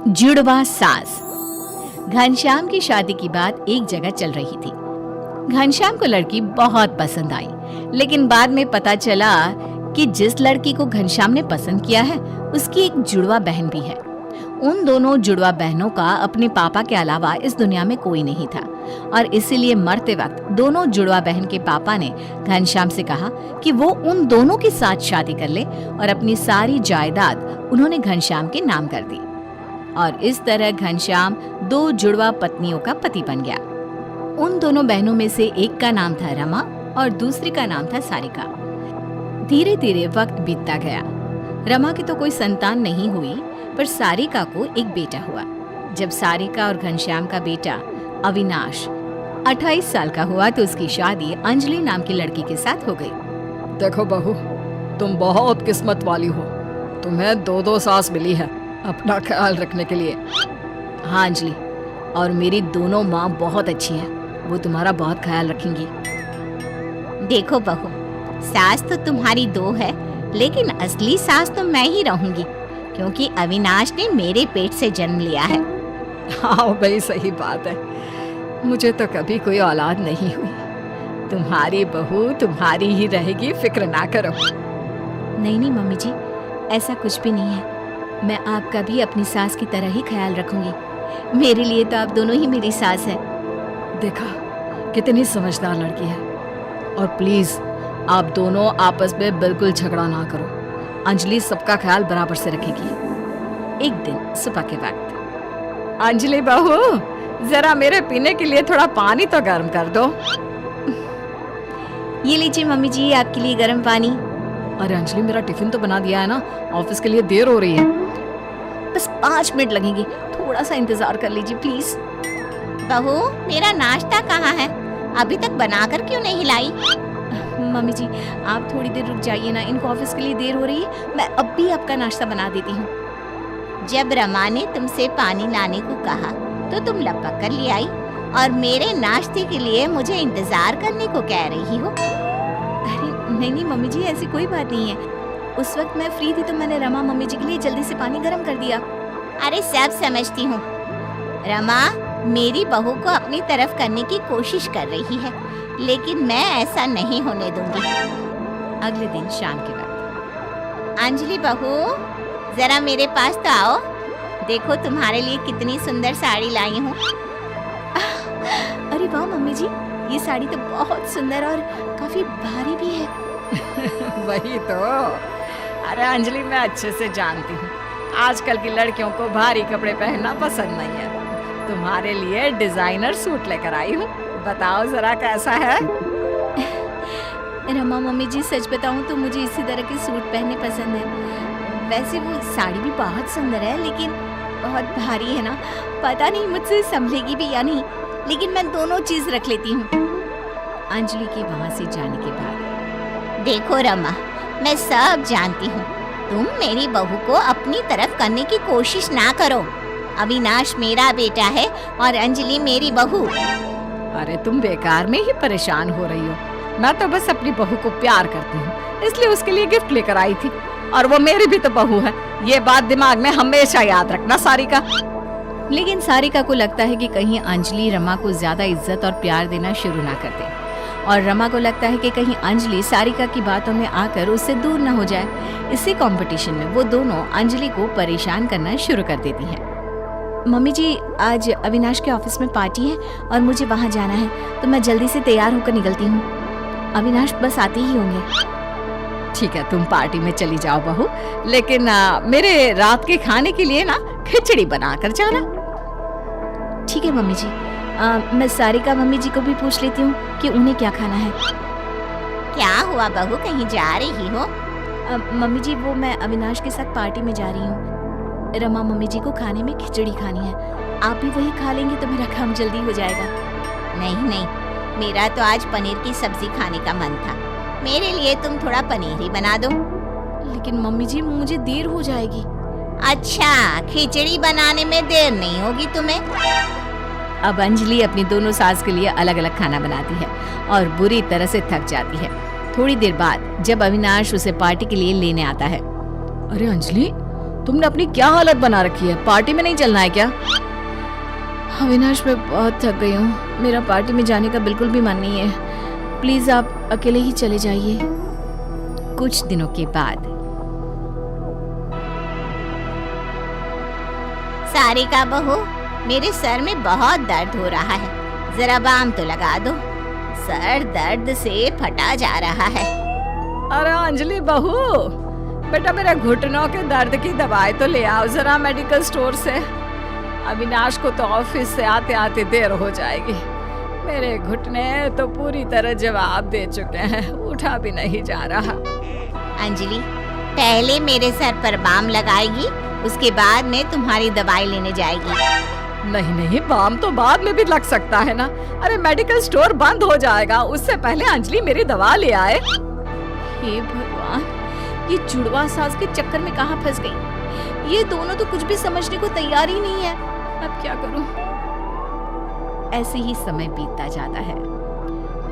जुड़वा सास। घनश्याम की शादी की बात एक जगह चल रही थी। घनश्याम को लड़की बहुत पसंद आई, लेकिन बाद में पता चला कि जिस लड़की को घनश्याम ने पसंद किया है उसकी एक जुड़वा बहन भी है। उन दोनों जुड़वा बहनों का अपने पापा के अलावा इस दुनिया में कोई नहीं था और इसीलिए मरते वक्त दोनों जुड़वा बहन के पापा ने घनश्याम से कहा कि वो उन दोनों के साथ शादी कर ले और अपनी सारी जायदाद उन्होंने घनश्याम के नाम कर दी। और इस तरह घनश्याम 2 जुड़वा पत्नियों का पति बन गया। उन दोनों बहनों में से एक का नाम था रमा और दूसरी का नाम था सारिका। धीरे धीरे वक्त बीतता गया। रमा की तो कोई संतान नहीं हुई, पर सारिका को एक बेटा हुआ। जब सारिका और घनश्याम का बेटा अविनाश 28 साल का हुआ तो उसकी शादी अंजलि नाम की लड़की के साथ हो गई। देखो बहू, तुम बहुत किस्मत वाली हो। तुम्हें 2 सास मिली है अपना ख्याल रखने के लिए। हाँ अंजलि, और मेरी दोनों माँ बहुत अच्छी है, वो तुम्हारा बहुत ख्याल रखेंगी। देखो बहू, सास तो तुम्हारी 2 है, लेकिन असली सास तो मैं ही रहूंगी, क्योंकि अविनाश ने मेरे पेट से जन्म लिया है। हाँ भाई, सही बात है। मुझे तो कभी कोई औलाद नहीं हुई। तुम्हारी बहू तुम्हारी ही रहेगी, फिक्र ना करो। नहीं नहीं मम्मी जी, ऐसा कुछ भी नहीं है। मैं आपका भी अपनी सास की तरह ही ख्याल रखूंगी। मेरे लिए तो आप दोनों ही मेरी सास है। देखा कितनी समझदार लड़की है। और प्लीज आप दोनों आपस में बिल्कुल झगड़ा ना करो। अंजलि सबका ख्याल बराबर से रखेगी। एक दिन सुबह के वक्त, अंजलि बहू, जरा मेरे पीने के लिए थोड़ा पानी तो गर्म कर दो। ये लीजिए मम्मी जी, आपके लिए गर्म पानी। अरे अंजलि, मेरा टिफिन तो बना दिया है ना, ऑफिस के लिए देर हो रही है। बस 5 मिनट लगेंगे, थोड़ा सा इंतजार कर लीजिए प्लीज। बहू, मेरा नाश्ता कहाँ है? अभी तक बनाकर क्यों नहीं लाई? मम्मी जी, आप थोड़ी देर रुक जाइए ना, इनको ऑफिस के लिए देर हो रही है। मैं अब भी आपका नाश्ता बना देती हूँ। जब रमा ने तुमसे पानी लाने को कहा तो तुम लपक कर ले आई और मेरे नाश्ते के लिए मुझे इंतजार करने को कह रही हो। अरे नहीं नहीं मम्मी जी, ऐसी कोई बात नहीं है। उस वक्त मैं फ्री थी तो मैंने रमा मम्मी जी के लिए जल्दी से पानी गर्म कर दिया। अरे सब समझती हूँ। रमा मेरी बहू को अपनी तरफ करने की कोशिश कर रही है, लेकिन मैं ऐसा नहीं होने दूंगी। अगले दिन शाम के वक्त, अंजलि बहू, जरा मेरे पास तो आओ। देखो तुम्हारे लिए कितनी सुंदर साड़ी लाई हूँ। अरे वाह मम्मी जी, ये साड़ी तो बहुत सुंदर और काफी भारी भी है। वही तो। अरे अंजलि, मैं अच्छे से जानती हूँ आजकल की लड़कियों को भारी कपड़े पहनना पसंद नहीं है। तुम्हारे लिए डिजाइनर सूट लेकर आई हूँ। बताओ जरा कैसा है? रमा मम्मी जी, सच बताऊं तो मुझे इसी तरह के सूट पहनने पसंद है। वैसे वो साड़ी भी बहुत सुंदर है, लेकिन बहुत भारी है ना, पता नहीं मुझसे संभलेगी भी या नहीं, लेकिन मैं दोनों चीज रख लेती हूँ। अंजलि के वहाँ से जाने के बाद, देखो रमा, मैं सब जानती हूँ। तुम मेरी बहू को अपनी तरफ करने की कोशिश ना करो। अविनाश मेरा बेटा है और अंजलि मेरी बहू। अरे तुम बेकार में ही परेशान हो रही हो। मैं तो बस अपनी बहू को प्यार करती हूँ, इसलिए उसके लिए गिफ्ट लेकर आई थी। और वो मेरी भी तो बहू है, ये बात दिमाग में हमेशा याद रखना सारिका। लेकिन सारिका को लगता है कि कहीं अंजलि रमा को ज्यादा इज्जत और प्यार देना शुरू ना कर दे, और रमा को लगता है कि कहीं अंजलि सारिका की बातों में आकर उससे दूर न हो जाए। इसी कंपटीशन में वो दोनों अंजलि को परेशान करना शुरू कर देती हैं। मम्मी जी, आज अविनाश के ऑफिस में पार्टी है और मुझे वहाँ जाना है, तो मैं जल्दी से तैयार होकर निकलती हूँ। अविनाश बस आते ही होंगे। ठीक है, तुम पार्टी में चली जाओ बहू, लेकिन मेरे रात के खाने के लिए ना खिचड़ी बना कर जाना। ठीक है मम्मी जी। मैं सारिका मम्मी जी को भी पूछ लेती हूँ कि उन्हें क्या खाना है। क्या हुआ बहू, कहीं जा रही हो? मम्मी जी, वो मैं अविनाश के साथ पार्टी में जा रही हूँ। रमा मम्मी जी को खाने में खिचड़ी खानी है। आप भी वही खा लेंगे तो मेरा काम जल्दी हो जाएगा। नहीं नहीं, मेरा तो आज पनीर की सब्जी खाने का मन था। मेरे लिए तुम थोड़ा पनीर ही बना दो। लेकिन मम्मी जी, मुझे देर हो जाएगी। अच्छा, खिचड़ी बनाने में देर नहीं होगी तुम्हें? अब अंजलि अपनी दोनों सास के लिए अलग अलग खाना बनाती है और बुरी तरह से थक जाती है। थोड़ी देर बाद जब अविनाश उसे पार्टी के लिए लेने आता है, अरे अंजलि, तुमने अपनी क्या हालत बना रखी है? पार्टी में नहीं चलना है क्या? अविनाश, मैं बहुत थक गई हूँ। मेरा पार्टी में जाने का बिल्कुल भी मन नहीं है। प्लीज आप अकेले ही चले जाइए। कुछ दिनों के बाद सारिका बहू, मेरे सर में बहुत दर्द हो रहा है, जरा बाम तो लगा दो। सर दर्द से फटा जा रहा है। अरे अंजलि बहू, बेटा मेरे घुटनों के दर्द की दवाई तो ले आओ जरा मेडिकल स्टोर से। अविनाश को तो ऑफिस से आते आते देर हो जाएगी। मेरे घुटने तो पूरी तरह जवाब दे चुके हैं, उठा भी नहीं जा रहा। अंजलि, पहले मेरे सर पर बाम लगाएगी, उसके बाद में तुम्हारी दवाई लेने जाएगी। नहीं नहीं, बाम तो बाद में भी लग सकता है ना। अरे मेडिकल स्टोर बंद हो जाएगा, उससे पहले अंजलि मेरी दवा ले आए। हे भगवान, ये जुड़वा सास के चक्कर में कहाँ फंस गई। ये दोनों तो कुछ भी समझने को तैयार ही नहीं है। अब क्या करूं? ऐसे ही समय बीतता जाता है।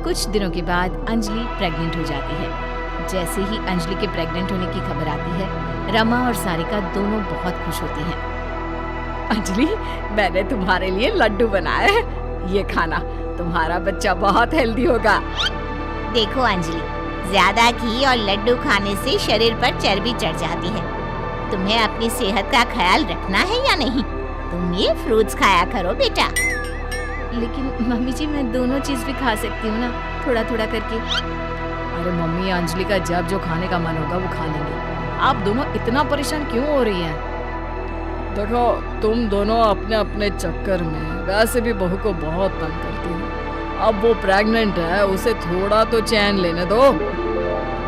कुछ दिनों के बाद अंजलि प्रेग्नेंट हो जाती है। जैसे ही अंजलि के प्रेग्नेंट होने की खबर आती है, रमा और सारिका दोनों बहुत खुश होती हैं। अंजलि, मैंने तुम्हारे लिए लड्डू बनाए हैं, ये खाना। तुम्हारा बच्चा बहुत हेल्दी होगा। देखो अंजलि, ज्यादा घी और लड्डू खाने से शरीर पर चर्बी चढ़ जाती है। तुम्हें अपनी सेहत का ख्याल रखना है या नहीं? तुम ये फ्रूट्स खाया करो बेटा। लेकिन मम्मी जी, मैं दोनों चीज भी खा सकती हूँ ना, थोड़ा थोड़ा करके। अरे मम्मी, अंजलि का जब जो खाने का मन होगा वो खा लेंगे। आप दोनों इतना परेशान क्यों हो रही हैं? देखो, तुम दोनों अपने अपने चक्कर में वैसे भी बहू को बहुत तंग करती हो। अब वो प्रेग्नेंट है, उसे थोड़ा तो चैन लेने दो।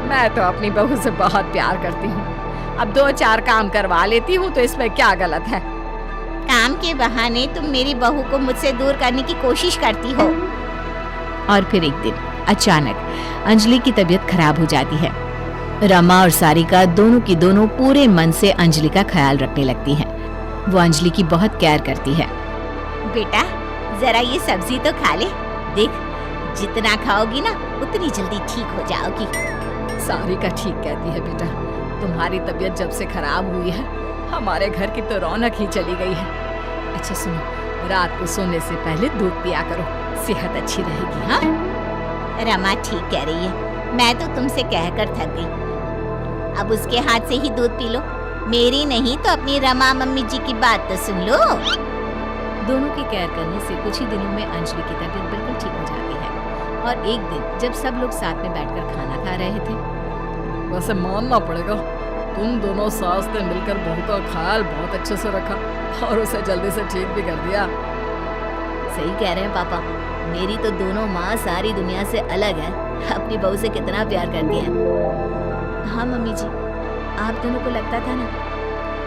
मैं तो अपनी बहू से बहुत प्यार करती हूँ। अब 2-4 काम करवा लेती हूँ तो इसमें क्या गलत है? काम के बहाने तुम मेरी बहू को मुझसे दूर करने की कोशिश करती हो। और फिर एक दिन अचानक अंजलि की तबीयत खराब हो जाती है। रमा और सारिका दोनों की दोनों पूरे मन से अंजलि का ख्याल रखने लगती हैं। वो अंजलि की बहुत केयर करती है। बेटा, जरा ये सब्जी तो खा ले। देख, जितना खाओगी ना उतनी जल्दी ठीक हो जाओगी। सारिका ठीक कहती है बेटा। तुम्हारी तबीयत जब से खराब हुई है, हमारे घर की तो रौनक ही चली गई है। अच्छा सुनो, रात को सोने से पहले दूध पिया करो, सेहत अच्छी रहेगी। हाँ, रमा ठीक कह रही है। मैं तो तुमसे कहकर थक गई। अब उसके हाथ से ही दूध पी लो। मेरी नहीं तो अपनी रमा मम्मी जी की बात तो सुन लो। दोनों के केयर करने से कुछ ही दिनों में अंजलि की तबीयत बिल्कुल ठीक हो जाती है। और एक दिन जब सब लोग साथ में बैठकर खाना खा रहे थे, वैसे मानना पड़ेगा, तुम दोनों सास ने मिलकर बहू का ख्याल बहुत अच्छे से रखा और उसे जल्दी से ठीक भी कर दिया। सही कह रहे हैं पापा। मेरी तो दोनों माँ सारी दुनिया से अलग है, अपनी बहू से कितना प्यार करती हैं। हाँ मम्मी जी, आप दोनों को लगता था ना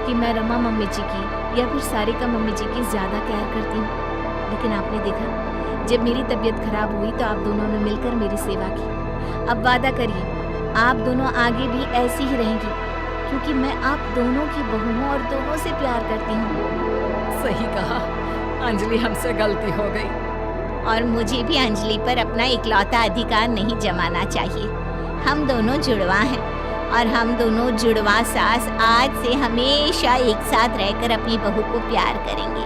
कि मैं रमा मम्मी जी की या फिर सारिका मम्मी जी की ज़्यादा केयर करती हूँ, लेकिन आपने देखा जब मेरी तबीयत खराब हुई तो आप दोनों ने मिलकर मेरी सेवा की। अब वादा करिए आप दोनों आगे भी ऐसी ही रहेंगी, क्योंकि मैं आप दोनों की बहू हूँ और दोनों से प्यार करती हूँ। सही कहा अंजलि, हमसे गलती हो गई। और मुझे भी अंजलि पर अपना इकलौता अधिकार नहीं जमाना चाहिए। हम दोनों जुड़वा हैं और हम दोनों जुड़वा सास आज से हमेशा एक साथ रहकर अपनी बहू को प्यार करेंगे।